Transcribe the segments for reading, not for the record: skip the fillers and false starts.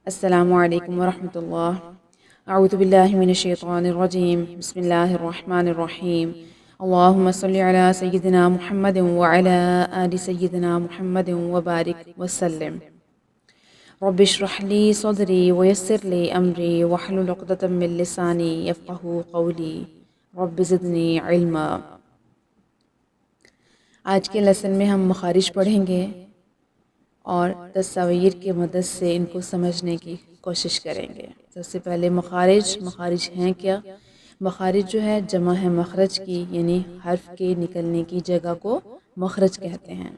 السلام علیکم ورحمۃ اللہ۔ اعوذ باللہ من الشیطان الرجیم، بسم اللہ الرحمن الرحیم۔ اللہم صلی علی سیدنا محمد وعلی آل سیدنا محمد وبارک وسلم۔ رب اشرح لی صدری ویسر لی امری واحلل عقدۃ من لسانی یفقہوا قولی، رب زدنی علما۔ آج کے لیسن میں ہم مخارج پڑھیں گے اور تصاویر کی مدد سے ان کو سمجھنے کی کوشش کریں گے۔ سب سے پہلے مخارج ہیں کیا؟ مخارج جو ہے جمع ہے مخرج کی، یعنی حرف کے نکلنے کی جگہ کو مخرج کہتے ہیں۔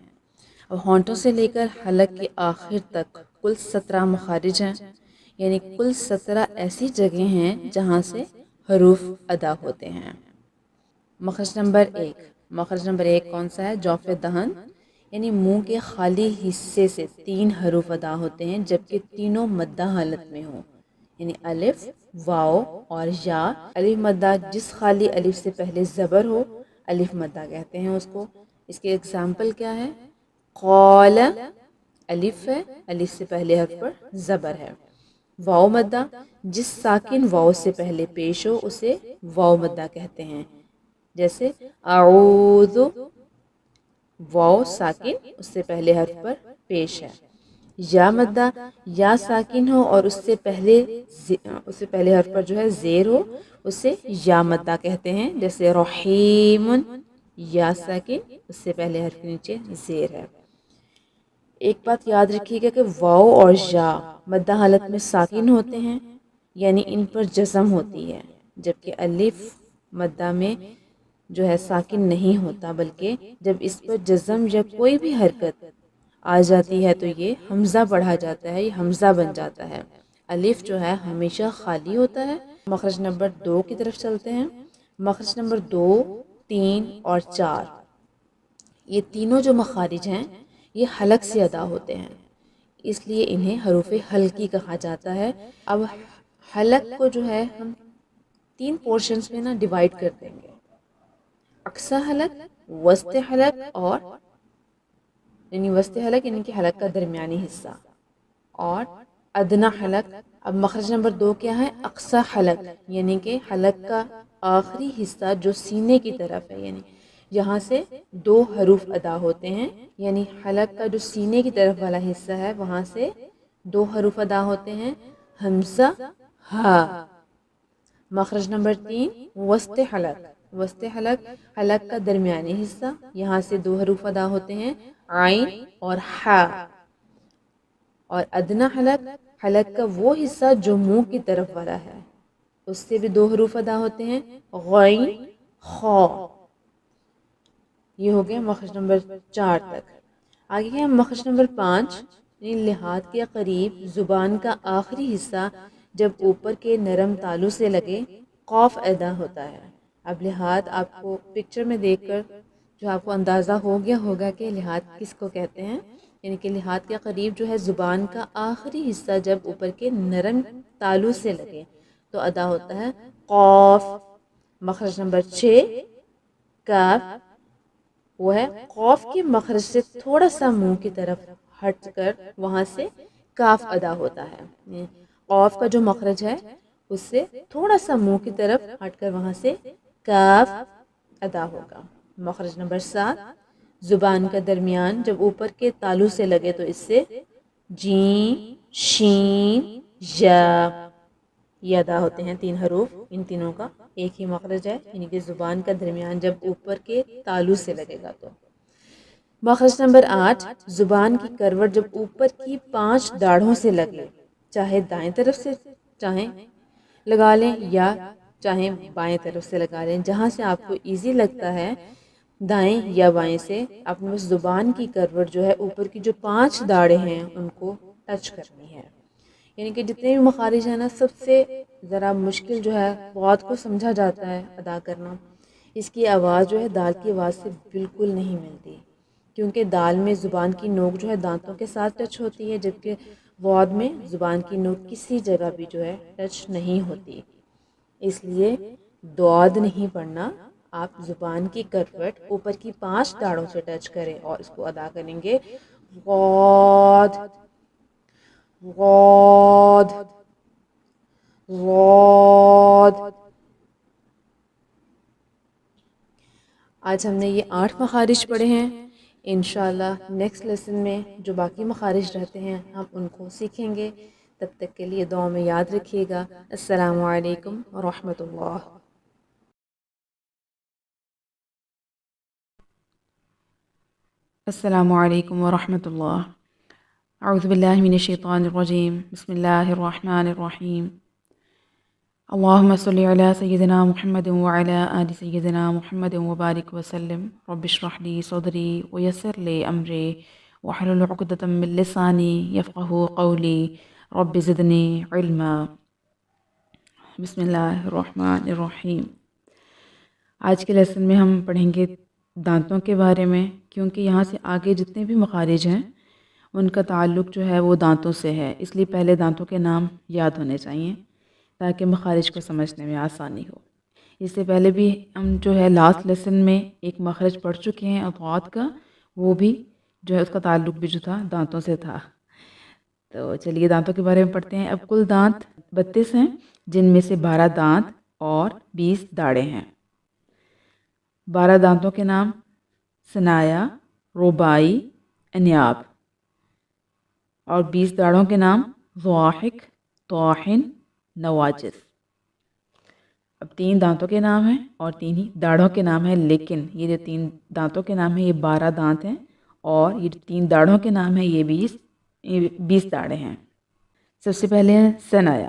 اب ہونٹوں سے لے کر حلق کے آخر تک کل 17 مخارج ہیں، یعنی کل 17 ایسی جگہیں ہیں جہاں سے حروف ادا ہوتے ہیں۔ مخرج نمبر ایک کون سا ہے؟ جوف دہن، یعنی منہ کے خالی حصے سے 3 حروف ادا ہوتے ہیں جبکہ تینوں مدہ حالت میں ہوں، یعنی الف، واو اور یا۔ الف مدہ جس خالی الف سے پہلے زبر ہو الف مدہ کہتے ہیں اس کو۔ اس کے اگزامپل کیا ہے؟ قال، الف ہے، الف سے پہلے حرف پر زبر ہے۔ واو مدہ جس ساکن واو سے پہلے پیش ہو اسے واو مدہ کہتے ہیں، جیسے اعوذ، واو ساکن اس سے پہلے حرف پر پیش ہے۔ یا مدہ یا ساکن ہو اور اس سے پہلے حرف پر جو ہے زیر ہو اسے یا مدہ کہتے ہیں، جیسے رحیم، یا ساکن اس سے پہلے حرف کے نیچے زیر ہے۔ ایک بات یاد رکھیے گا کہ واو اور یا مدہ حالت میں ساکن ہوتے ہیں، یعنی ان پر جزم ہوتی ہے، جبکہ الف مدہ میں جو ہے ساکن نہیں ہوتا، بلکہ جب اس پر جزم یا کوئی بھی حرکت آ جاتی ہے تو یہ حمزہ پڑھا جاتا ہے، یہ حمزہ بن جاتا ہے۔ الف جو ہے ہمیشہ خالی ہوتا ہے۔ مخرج نمبر 2 کی طرف چلتے ہیں۔ مخرج نمبر 2، 3 اور 4، یہ تینوں جو مخارج ہیں یہ حلق سے ادا ہوتے ہیں، اس لیے انہیں حروف حلقی کہا جاتا ہے۔ اب حلق کو جو ہے ہم 3 پورشنز میں ڈیوائیڈ کر دیں گے: اقصی حلق، وسط حلق اور وسط حلق یعنی کہ حلق کا درمیانی حصہ، اور ادنی حلق۔ اب مخرج نمبر 2 کیا ہے؟ اقصی حلق، یعنی کہ حلق کا آخری حصہ جو سینے کی طرف ہے، یعنی یہاں سے 2 حروف ادا ہوتے ہیں، یعنی حلق کا جو سینے کی طرف والا حصہ ہے وہاں سے 2 حروف ادا ہوتے ہیں، حمزہ، ہا۔ مخرج نمبر 3، وسط حلق۔ وسط حلق حلق کا درمیانی حصہ، یہاں سے 2 حروف ادا ہوتے ہیں، عین اور ہا۔ اور ادنی حلق حلق کا وہ حصہ جو منہ کی طرف والا ہے، اس سے بھی 2 حروف ادا ہوتے ہیں، غین، خا۔ یہ ہو گیا مخرج نمبر 4 تک۔ آگے ہے مخرج نمبر 5، یعنی لحاظ کے قریب زبان کا آخری حصہ جب اوپر کے نرم تالو سے لگے قاف ادا ہوتا ہے۔ اب لحاظ آپ کو پکچر میں دیکھ کر جو آپ کو اندازہ ہو گیا ہوگا کہ لحاظ کس کو کہتے ہیں، یعنی کہ لحاظ کے قریب جو ہے زبان کا آخری حصہ جب اوپر کے نرم تالو سے لگے تو ادا ہوتا ہے قاف۔ مخرج نمبر 6، کاف، وہ ہے قاف کے مخرج سے تھوڑا سا منہ کی طرف ہٹ کر وہاں سے کاف ادا ہوتا ہے۔ قاف کا جو مخرج ہے اس سے تھوڑا سا منہ کی طرف ہٹ کر وہاں سے کاف ادا ہوگا۔ مخرج نمبر 7، زبان کا درمیان جب اوپر کے تالو سے لگے تو اس سے جیم، شین، یا، یہ ادا ہوتے ہیں 3 حروف۔ ان تینوں کا ایک ہی مخرج ہے، یعنی کہ زبان کا درمیان جب اوپر کے تالو سے لگے گا تو۔ مخرج نمبر 8، زبان کی کروٹ جب اوپر کی 5 داڑھوں سے لگے، چاہے دائیں طرف سے چاہیں لگا لیں یا چاہیں بائیں طرف سے لگا لیں، جہاں سے آپ کو ایزی لگتا ہے دائیں یا بائیں سے اپنے زبان کی کروٹ جو ہے اوپر کی جو 5 داڑھیں ہیں ان کو ٹچ کرنی ہے۔ یعنی کہ جتنے بھی مخارج ہیں سب سے ذرا مشکل جو ہے بہت کو سمجھا جاتا ہے ادا کرنا، اس کی آواز جو ہے دال کی آواز سے بالکل نہیں ملتی، کیونکہ دال میں زبان کی نوک جو ہے دانتوں کے ساتھ ٹچ ہوتی ہے، جبکہ واد میں زبان کی نوک کسی جگہ بھی جو ہے ٹچ نہیں ہوتی، اس لیے دعاد نہیں پڑھنا، آپ زبان کی کروٹ اوپر کی 5 داڑھوں سے ٹچ کریں اور اس کو ادا کریں گے واد۔ غاد غاد۔ آج ہم نے یہ 8 مخارج پڑھے ہیں۔ انشاءاللہ نیکسٹ لیسن میں جو باقی مخارج رہتے ہیں ہم ان کو سیکھیں گے۔ تب تک کے لیے دعا میں یاد رکھیے گا۔ السلام علیکم ورحمۃ اللہ۔ السلام علیکم ورحمۃ اللہ۔ اعوذ باللہ من الشیطان الرجیم، بسم اللہ الرحمن الرحیم۔ اللہم صلی علی سیدنا محمد وعلی آل سیدنا محمد وبارک وسلم۔ رب اشرح لی صدری ویسر لی امری واحلل عقدۃ من لسانی یفقہوا قولی رب زدنی علما۔ بسم اللہ الرحمن الرحیم۔ آج کے لیسن میں ہم پڑھیں گے دانتوں کے بارے میں، کیونکہ یہاں سے آگے جتنے بھی مخارج ہیں ان کا تعلق جو ہے وہ دانتوں سے ہے، اس لیے پہلے دانتوں کے نام یاد ہونے چاہیے تاکہ مخارج کو سمجھنے میں آسانی ہو۔ اس سے پہلے بھی ہم جو ہے لاسٹ لیسن میں ایک مخرج پڑھ چکے ہیں اضغاط کا، وہ بھی جو ہے اس کا تعلق بھی جو تھا دانتوں سے تھا۔ تو چلیے دانتوں کے بارے میں پڑھتے ہیں۔ اب کل دانت 32 ہیں، جن میں سے 12 دانت اور 20 داڑیں ہیں۔ 12 دانتوں کے نام ثنایا، رباعی، انیاب، اور 20 داڑھوں کے نام ضواحک، طواحن، نواجذ۔ اب 3 دانتوں کے نام ہیں اور 3 ہی داڑھوں کے نام ہیں، لیکن یہ جو 3 دانتوں کے نام ہیں یہ 12 دانت ہیں، اور یہ جو 3 داڑھوں کے نام ہیں یہ 20 داڑیں ہیں۔ سب سے پہلے ہیں ثنایا۔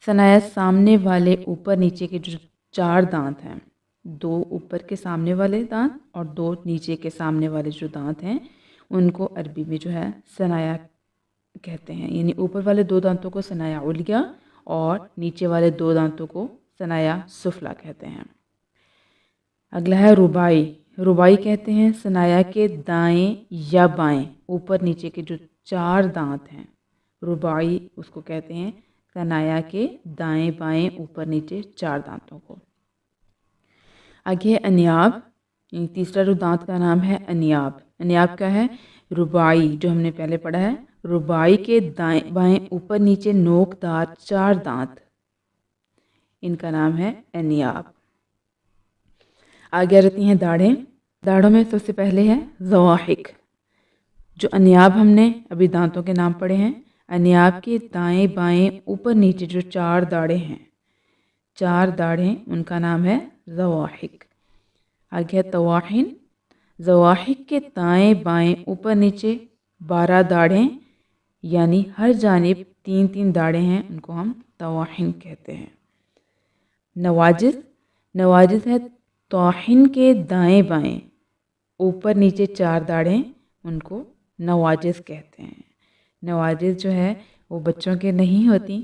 ثنایا سامنے والے اوپر نیچے کے جو 4 دانت ہیں، 2 اوپر کے سامنے والے دانت اور 2 نیچے کے سامنے والے جو دانت ہیں ان کو عربی میں جو ہے ثنایا کہتے ہیں، یعنی اوپر والے 2 دانتوں کو ثنایا علیہ اور نیچے والے 2 دانتوں کو ثنایا سفلی کہتے ہیں۔ اگلا ہے رباعی۔ رباعی کہتے ہیں ثنایا کے دائیں یا بائیں اوپر نیچے کے جو 4 دانت ہیں، رباعی اس کو کہتے ہیں ثنایا کے دائیں بائیں اوپر نیچے 4 دانتوں کو۔ آگے ہے انیاب، یعنی تیسرا جو دانت کا نام ہے انیاب۔ انیاب کیا ہے؟ رباعی جو ہم نے پہلے پڑھا ہے، رباعی کے دائیں بائیں اوپر نیچے نوک دار 4 دانت، ان کا نام ہے انیاب۔ آگے رہتی ہیں داڑھیں۔ داڑھوں میں سب سے پہلے ہے ضواحک۔ جو انیاب ہم نے ابھی دانتوں کے نام پڑھے ہیں، انیاب کے دائیں بائیں اوپر نیچے جو 4 داڑیں ہیں، 4 داڑھیں، ان کا نام ہے ضواحک۔ آگے ہے طواحن۔ ضواحک کے دائیں بائیں اوپر نیچے 12 داڑھیں، یعنی ہر جانب 3 داڑیں ہیں، ان کو ہم طواحن کہتے ہیں۔ نواجذ۔ نواجذ ہے طواحن کے دائیں بائیں اوپر نیچے 4 داڑیں، ان کو نواجذ کہتے ہیں۔ نواجذ جو ہے وہ بچوں کے نہیں ہوتی،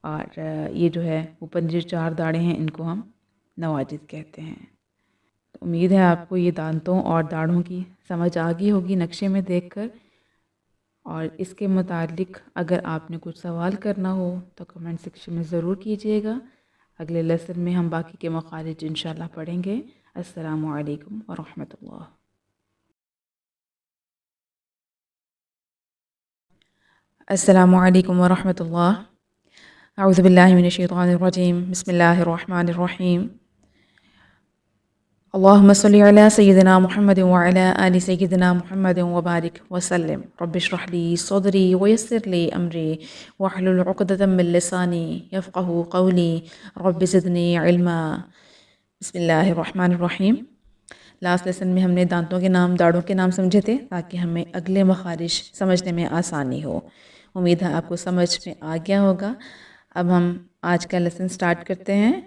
اور یہ جو ہے اوپر نیچے 4 داڑیں ہیں، ان کو ہم نواجذ کہتے ہیں۔ امید ہے آپ کو یہ دانتوں اور داڑھوں کی سمجھ آ گئی ہوگی نقشے میں دیکھ کر، اور اس کے متعلق اگر آپ نے کچھ سوال کرنا ہو تو کمنٹ سیکشن میں ضرور کیجیے گا۔ اگلے لیسن میں ہم باقی کے مخارج انشاءاللہ پڑھیں گے۔ السلام علیکم ورحمۃ اللہ۔ السلام علیکم ورحمۃ اللہ۔ اعوذ باللہ من الشیطان الرجیم، بسم اللہ الرحمن الرحیم۔ اللہم صلی علی سیدنا محمد وعلی آل سیدنا محمد وبارک وسلم۔ رب اشرح لی صدری ویسر لی امری واحلل عقدۃ من لسانی یفقہوا قولی رب زدنی علما۔ بسم اللہ الرحمن الرحیم۔ لاسٹ لیسن میں ہم نے دانتوں کے نام، داڑھوں کے نام سمجھے تھے تاکہ ہمیں اگلے مخارج سمجھنے میں آسانی ہو۔ امید ہے آپ کو سمجھ میں آ گیا ہوگا۔ اب ہم آج کا لیسن سٹارٹ کرتے ہیں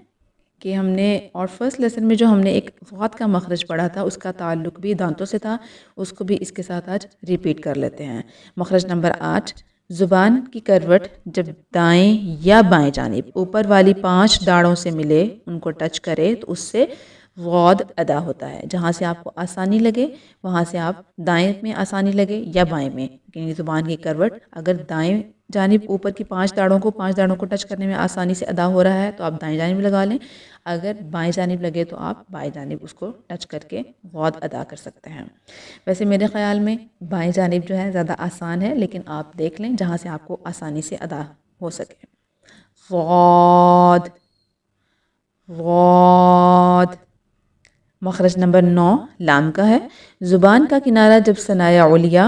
کہ ہم نے اور فرسٹ لیسن میں جو ہم نے ایک ضاد کا مخرج پڑھا تھا اس کا تعلق بھی دانتوں سے تھا، اس کو بھی اس کے ساتھ آج ریپیٹ کر لیتے ہیں۔ مخرج نمبر 8، زبان کی کروٹ جب دائیں یا بائیں جانب اوپر والی 5 داڑوں سے ملے، ان کو ٹچ کرے تو اس سے غود ادا ہوتا ہے. جہاں سے آپ کو آسانی لگے وہاں سے آپ دائیں میں آسانی لگے یا بائیں میں، کیونکہ زبان کی کروٹ اگر دائیں جانب اوپر کی 5 داڑوں کو ٹچ کرنے میں آسانی سے ادا ہو رہا ہے تو آپ دائیں جانب لگا لیں، اگر بائیں جانب لگے تو آپ بائیں جانب اس کو ٹچ کر کے غود ادا کر سکتے ہیں. ویسے میرے خیال میں بائیں جانب جو ہے زیادہ آسان ہے، لیکن آپ دیکھ لیں جہاں سے آپ کو آسانی سے ادا ہو سکے. غود غود. مخرج نمبر 9 لام کا ہے. زبان کا کنارہ جب ثنایا علیہ،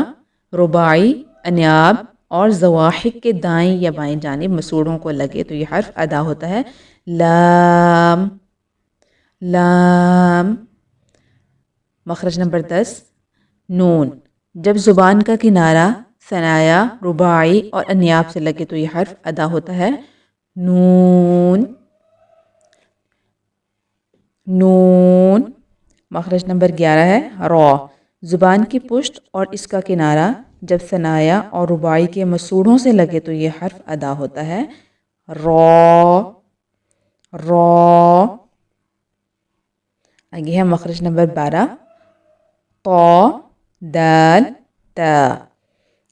رباعی، انیاب اور زواحق کے دائیں یا بائیں جانب مسوڑوں کو لگے تو یہ حرف ادا ہوتا ہے لام لام. مخرج نمبر 10 نون. جب زبان کا کنارہ ثنایا، رباعی اور انیاب سے لگے تو یہ حرف ادا ہوتا ہے نون نون. مخرج نمبر 11 ہے را. زبان کی پشت اور اس کا کنارہ جب ثنایا اور رباعی کے مسوڑوں سے لگے تو یہ حرف ادا ہوتا ہے را را. آگے ہے مخرج نمبر 12 طا دال تا.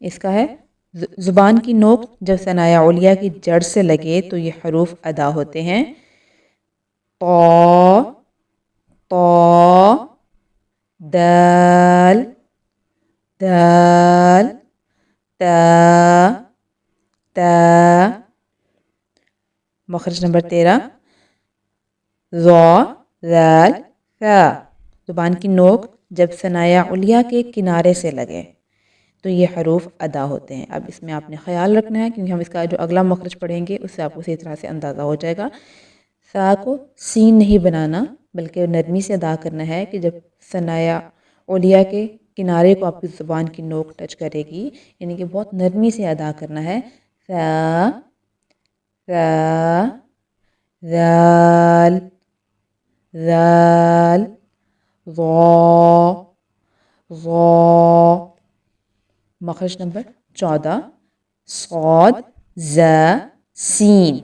اس کا ہے زبان کی نوک جب ثنایا علیہ کی جڑ سے لگے تو یہ حروف ادا ہوتے ہیں طا طا دال دال تا تا. مخرج نمبر 13 ذا ذال ثا. زبان کی نوک جب ثنایا علیہ کے کنارے سے لگے تو یہ حروف ادا ہوتے ہیں. اب اس میں آپ نے خیال رکھنا ہے کیونکہ ہم اس کا جو اگلا مخرج پڑھیں گے اس سے آپ کو اسی طرح سے اندازہ ہو جائے گا. سا کو سین نہیں بنانا بلکہ نرمی سے ادا کرنا ہے کہ جب ثنایا علیہ کے کنارے کو آپ کی زبان کی نوک ٹچ کرے گی یعنی کہ بہت نرمی سے ادا کرنا ہے. سا سا ذال ذال ضا ضا. مخرج نمبر 14 صاد ز سین.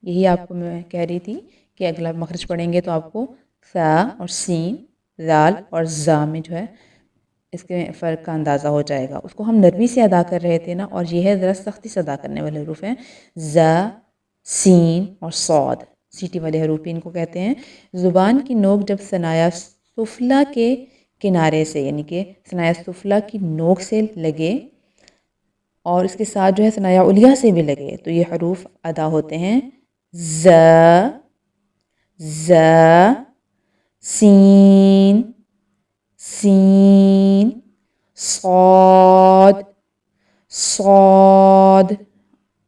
یہی آپ کو میں کہہ رہی تھی کہ اگلا مخرج پڑھیں گے تو آپ کو سا اور سین، ذال اور زا میں جو ہے اس کے فرق کا اندازہ ہو جائے گا. اس کو ہم نرمی سے ادا کر رہے تھے نا، اور یہ ہے ذرا سختی سے ادا کرنے والے حروف ہیں زا سین اور صاد. سیٹی والے حروف ان کو کہتے ہیں. زبان کی نوک جب ثنایا سفلا کے کنارے سے یعنی کہ ثنایا سفلا کی نوک سے لگے اور اس کے ساتھ جو ہے ثنایا علیہ سے بھی لگے تو یہ حروف ادا ہوتے ہیں ز ز سین سین صاد صاد.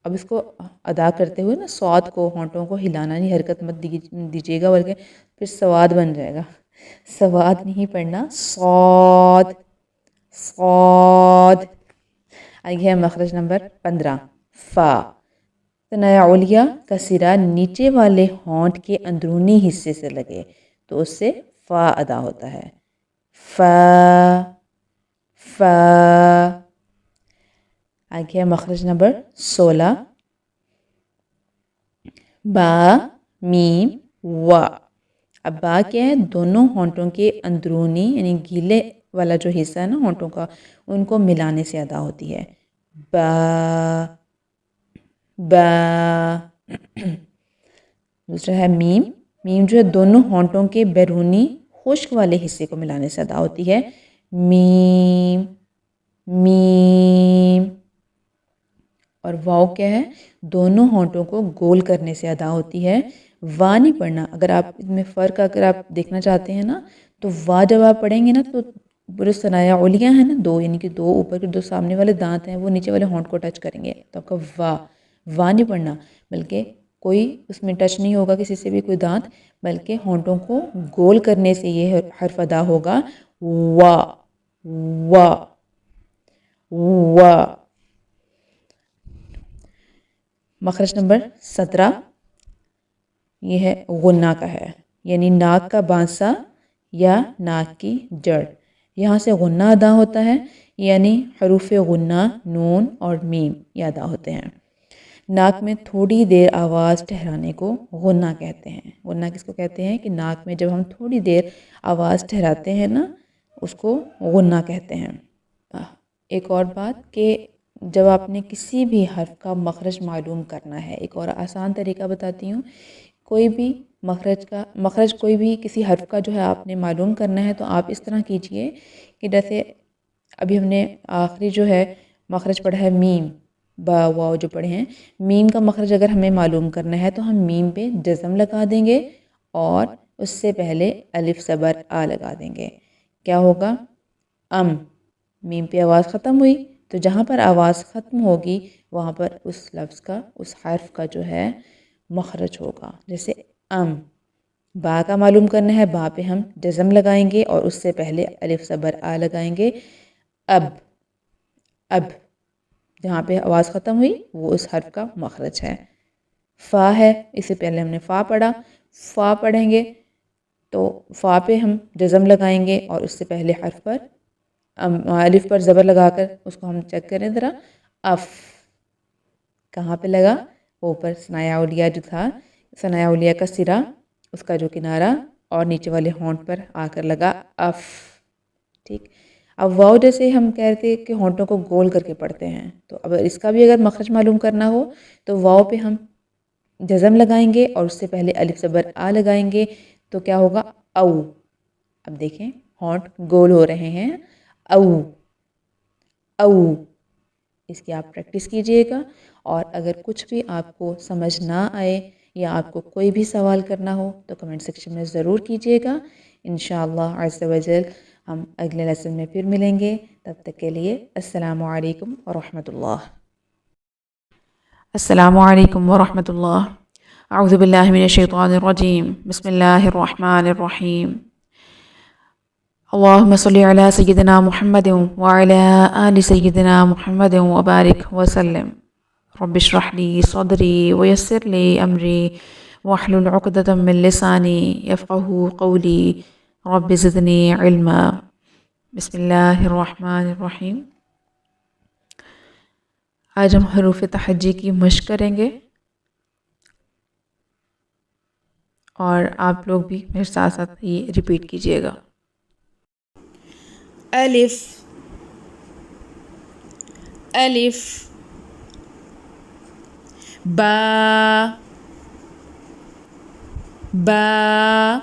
اب اس کو ادا کرتے ہوئے نا صاد کو ہونٹوں کو ہلانا نہیں، حرکت مت دیجیے گا بلکہ پھر سواد بن جائے گا. سواد نہیں پڑھنا، صاد صاد. آگے ہے مخرج نمبر 15 فا. ثنایا علیہ کا سرا نیچے والے ہونٹ کے اندرونی حصے سے لگے تو اس سے فا ادا ہوتا ہے فا فا. آگے ہے مخرج نمبر 16 با میم وا. اب با کیا ہے؟ دونوں ہونٹوں کے اندرونی یعنی گیلے والا جو حصہ ہے نا ہونٹوں کا ان کو ملانے سے ادا ہوتی ہے با با. دوسرا ہے میم. میم جو ہے دونوں ہونٹوں کے بیرونی خشک والے حصے کو ملانے سے ادا ہوتی ہے میم میم. اور واو کیا ہے؟ دونوں ہونٹوں کو گول کرنے سے ادا ہوتی ہے. وا نہیں پڑھنا. اگر آپ اس میں فرق اگر آپ دیکھنا چاہتے ہیں نا تو وا جب آپ پڑھیں گے نا تو پورے ثنایا علیہ ہیں نا دو یعنی کہ دو اوپر کے دو سامنے والے دانت ہیں وہ نیچے والے ہونٹ کو ٹچ کریں گے تو آپ کا وا نہیں پڑھنا بلکہ کوئی اس میں ٹچ نہیں ہوگا کسی سے بھی کوئی دانت بلکہ ہونٹوں کو گول کرنے سے یہ حرف ادا ہوگا وا وا وا. مخرج نمبر 17 یہ ہے غنہ کا ہے یعنی ناک کا بانسا یا ناک کی جڑ. یہاں سے غنہ ادا ہوتا ہے یعنی حروف غنہ نون اور میم یہ ادا ہوتے ہیں. ناک میں تھوڑی دیر آواز ٹھہرانے کو غنہ کہتے ہیں. غنہ کس کو کہتے ہیں؟ کہ ناک میں جب ہم تھوڑی دیر آواز ٹھہراتے ہیں نا اس کو غنہ کہتے ہیں. ایک اور بات کہ جب آپ نے کسی بھی حرف کا مخرج معلوم کرنا ہے، ایک اور آسان طریقہ بتاتی ہوں. کوئی بھی مخرج کوئی بھی کسی حرف کا جو ہے آپ نے معلوم کرنا ہے تو آپ اس طرح کیجئے کہ جیسے ابھی ہم نے آخری جو ہے مخرج پڑھا ہے میم، با واو جو پڑھے ہیں، میم کا مخرج اگر ہمیں معلوم کرنا ہے تو ہم میم پہ جزم لگا دیں گے اور اس سے پہلے الف زبر آ لگا دیں گے. کیا ہوگا؟ میم پہ آواز ختم ہوئی تو جہاں پر آواز ختم ہوگی وہاں پر اس لفظ کا اس حرف کا جو ہے مخرج ہوگا. جیسے با کا معلوم کرنا ہے، با پہ ہم جزم لگائیں گے اور اس سے پہلے الف زبر آ لگائیں گے. اب جہاں پہ آواز ختم ہوئی وہ اس حرف کا مخرج ہے. فا ہے، اس سے پہلے ہم نے فا پڑھا، فا پڑھیں گے تو فا پہ ہم جزم لگائیں گے اور اس سے پہلے حرف پر الف پر زبر لگا کر اس کو ہم چیک کریں ذرا. کہاں پہ لگا؟ اوپر ثناء علیہ جو تھا، ثناء علیہ کا سرا، اس کا جو کنارہ اور نیچے والے ہونٹ پر آ کر لگا ٹھیک. اب واؤ جیسے ہم کہتے کہ ہونٹوں کو گول کر کے پڑھتے ہیں تو اب اس کا بھی اگر مخرج معلوم کرنا ہو تو واؤ پہ ہم جزم لگائیں گے اور اس سے پہلے الف زبر آ لگائیں گے تو کیا ہوگا؟ او. اب دیکھیں ہونٹ گول ہو رہے ہیں. او. اس کی آپ پریکٹس کیجئے گا اور اگر کچھ بھی آپ کو سمجھ نہ آئے یا آپ کو کوئی بھی سوال کرنا ہو تو کمنٹ سیکشن میں ضرور کیجئے گا. انشاءاللہ عز و جل ہم اگلے لیسن میں پھر ملیں گے. تب تک کے لیے السلام علیکم ورحمۃ اللہ. السلام علیکم ورحمۃ اللہ. اعوذ باللہ من الشیطان الرجیم. بسم اللہ الرحمن الرحیم. اللهم صل على سيدنا محمد وعلى آل سيدنا محمد وبارك وسلم. رب اشرح لي صدري ويسر لي أمري واحلل عقدة من لساني يفقه قولي رب زدني علما. بسم اللہ الرحمن الرحیم. آج ہم حروف تہجی کی مشق کریں گے اور آپ لوگ بھی میرے ساتھ ساتھ یہ ریپیٹ کیجئے گا. الف الف، با با،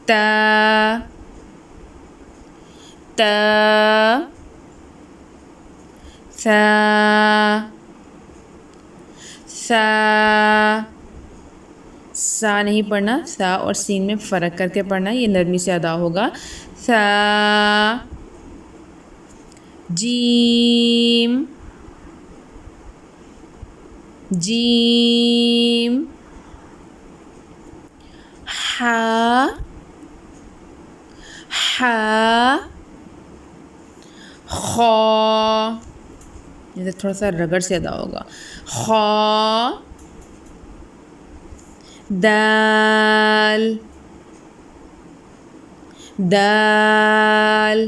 تا تا، ثا ثا. سا نہیں پڑھنا، سا اور سین میں فرق کر کے پڑھنا، یہ نرمی سے ادا ہوگا. ثا. جیم جیم. حا حا. خا، یہ تھوڑا سا رگڑ سے ادا ہوگا. خا. دال دال.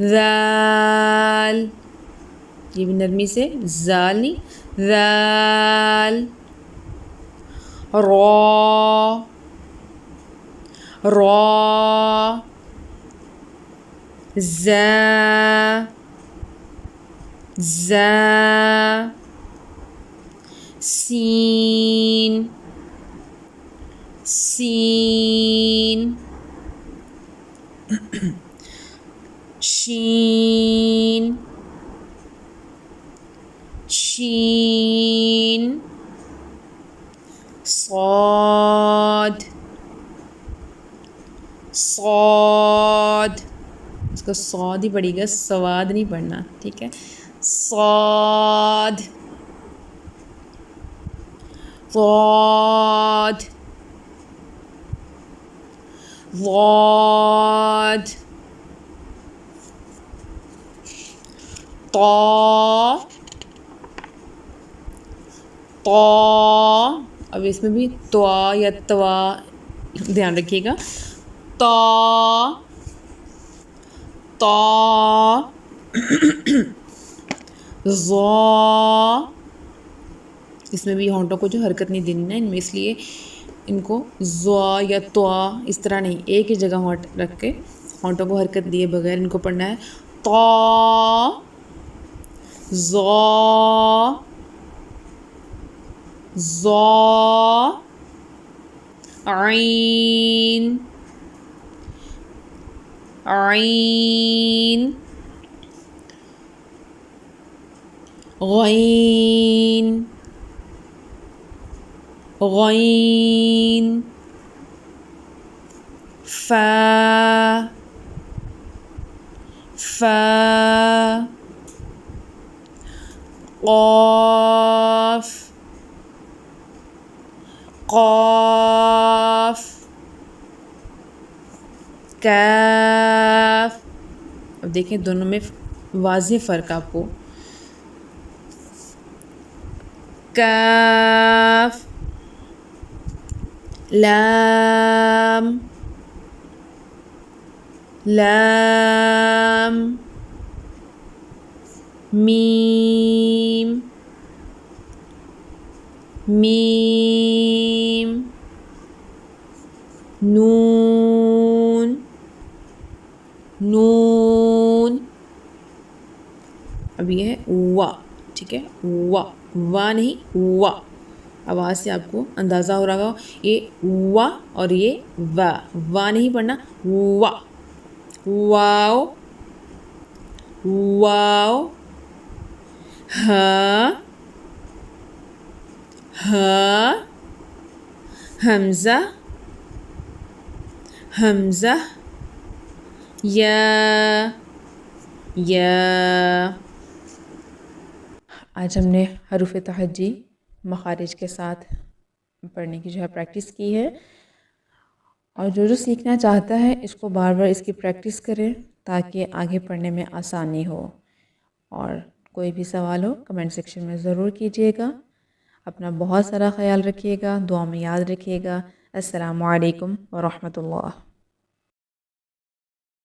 ذال، یہ بھی نرمی سے، زال نہیں، ذال. را را. زا زا. سین سین. شین شین. صاد صاد. اس کو صاد ہی پڑھے گا، سواد نہیں پڑھنا، ٹھیک ہے. صاد ضاد ضاد. طا طا. اب اس میں بھی طوا یا توا دھیان رکھیے گا. طا طا. ظا، اس میں بھی ہونٹوں کو جو حرکت نہیں دینی نا ان میں، اس لیے ان کو ظا یا طا اس طرح نہیں، ایک ہی جگہ ہونٹ رکھ کے ہونٹوں کو حرکت دیے بغیر ان کو پڑھنا ہے. طا، ظا، ظا، عین، عین، غین، غین، فا، فا، قاف، قاف، کاف. اب دیکھیں دونوں میں واضح فرق آپ کو. کاف، لام، لام، میم، میم، نون، نون. اب یہ ہے وا، ٹھیک ہے، وا، وا نہیں وا. آواز سے آپ کو اندازہ ہو رہا ہوگا یہ وا اور یہ وا، وا نہیں پڑھنا، وا. واو، واو، ہا، ہا، حمزہ، حمزہ، یا، یا. آج ہم نے حروف تہجی مخارج کے ساتھ پڑھنے کی جو ہے پریکٹس کی ہے، اور جو سیکھنا چاہتا ہے اس کو بار بار اس کی پریکٹس کرے تاکہ آگے پڑھنے میں آسانی ہو. اور کوئی بھی سوال ہو کمنٹ سیکشن میں ضرور کیجیے گا. اپنا بہت سارا خیال رکھیے گا، دعا میں یاد رکھیے گا. السلام علیکم ورحمۃ اللہ.